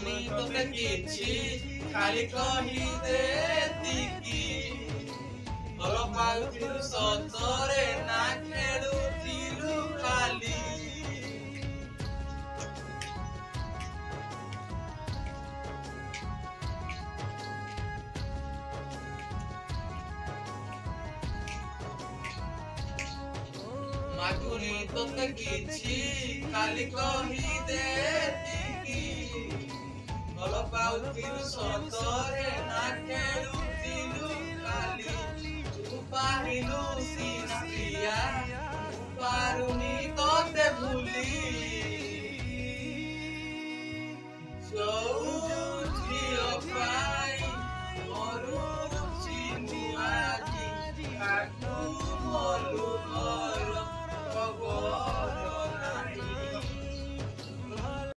ମାଗୁନି ତତେ କିଛି ଖାଲି କହିଦେ ଏତିକି ଭଲ ପାଉଥିଲୁ ସତରେ ନା ଖେଳୁଥିଲୁ ଖାଲି ମାଗୁନି ତତେ କିଛି ଖାଲି କହିଦେ ଏତିକି ଭଲ ପାଉଥିଲୁ ସତରେ ନା ଖେଳୁଥିଲୁ ଖାଲି ତୁ ପାହିଲୁ